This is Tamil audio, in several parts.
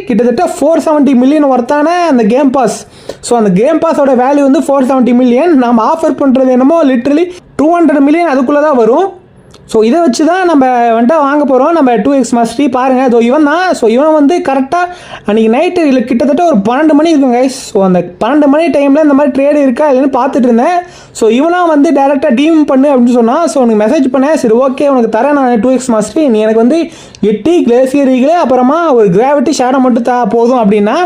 கிட்டத்தட்ட 470 மில்லியன் ஒர்த்தான அந்த கேம் பாஸ். ஸோ அந்த கேம் பாஸோட வேல்யூ வந்து 470 மில்லியன். நம்ம ஆஃபர் பண்ணுறது என்னமோ லிட்ரலி 200 மில்லியன் அதுக்குள்ளே தான் வரும். ஸோ இதை வச்சு தான் நம்ம வந்துட்டு வாங்க போகிறோம் நம்ம 2x மாஸ்டரி. பாருங்கள், ஸோ இவன் தான். ஸோ இவன் வந்து கரெக்டாக அன்றைக்கி நைட்டு இல்லை கிட்டத்தட்ட ஒரு 12 மணி இருக்கும் கைஸ். ஸோ அந்த 12 மணி டைமில் இந்த மாதிரி ட்ரேடு இருக்கா இல்லைன்னு பார்த்துட்டு இருந்தேன். ஸோ இவனாக வந்து டேரெக்டாக டீம் பண்ணு அப்படின்னு சொன்னால், ஸோ உனக்கு மெசேஜ் பண்ணேன். சரி ஓகே உனக்கு தரேன் நான் 2x மாஸ்டரி, நீ எனக்கு வந்து 8 கிளேசியர் ஈகிள் அப்புறமா ஒரு கிராவிட்டி ஷேடோ மட்டும் போதும் அப்படின்னா,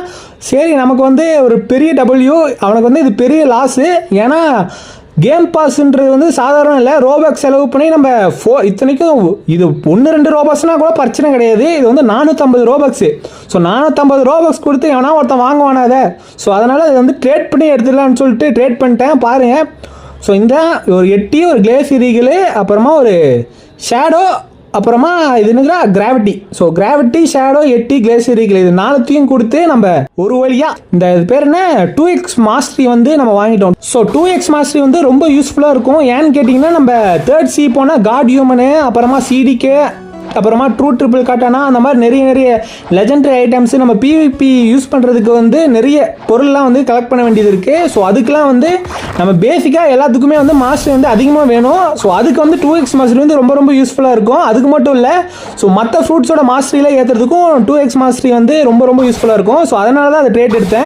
சரி நமக்கு வந்து ஒரு பெரிய டபிள்யூ. அவனுக்கு வந்து இது பெரிய லாஸு. ஏன்னா கேம் பாஸ்ன்றது வந்து சாதாரணம் இல்லை. ரோபாக்ஸ் செலவு பண்ணி நம்ம இத்தனைக்கும் இது 1-2 ரோபாக்ஸ்னால் கூட பிரச்சனை கிடையாது. இது வந்து 450 ரோபாக்ஸு. ஸோ 450 ரோபாக்ஸ் கொடுத்து எவனா ஒருத்தன் வாங்குவானா அதை. ஸோ அதனால் இது வந்து ட்ரேட் பண்ணி எடுத்துடலான்னு சொல்லிட்டு ட்ரேட் பண்ணிட்டேன். பாருங்கள், ஸோ இந்த ஒரு 8 ஒரு கிளேசியர் ஈகிள் அப்புறமா ஒரு ஷேடோ அப்புறமா இது என்னதுன்னா gravity. So gravity shadow 8 glacier eagle இது 4த்தையும் கொடுத்து நம்ம ஒரு வழியாக இந்த பேர் என்ன 2x மாஸ்டரி வந்து நம்ம வாங்கிட்டோம். ஸோ 2x மாஸ்டரி வந்து ரொம்ப யூஸ்ஃபுல்லாக இருக்கும். ஏன்னு கேட்டிங்கன்னா நம்ம 3rd C போனால் காட் ஹியூமனு அப்புறமா சிடிகே அப்புறமா ட்ரூ ட்ரிபிள் காட்டானா அந்த மாதிரி நிறைய லெஜெண்டரி ஐட்டம்ஸ் நம்ம PvP யூஸ் பண்ணுறதுக்கு வந்து நிறைய பொருள்லாம் வந்து கலெக்ட் பண்ண வேண்டியது இருக்குது. ஸோ அதுக்கெலாம் வந்து நம்ம பேசிக்காக எல்லாத்துக்குமே வந்து மாஸ்டர் வந்து அதிகமாக வேணும். ஸோ அதுக்கு வந்து 2x மாஸ்டர் வந்து ரொம்ப யூஸ்ஃபுல்லாக இருக்கும். அதுக்கு மட்டும் இல்லை, ஸோ மற்ற ஃப்ரூட்ஸோட மாஸ்டரியில் ஏற்றுறதுக்கும் 2x மாஸ்டரி வந்து ரொம்ப யூஸ்ஃபுல்லாக இருக்கும். ஸோ அதனால தான் அதை ட்ரேட் எடுத்தேன்.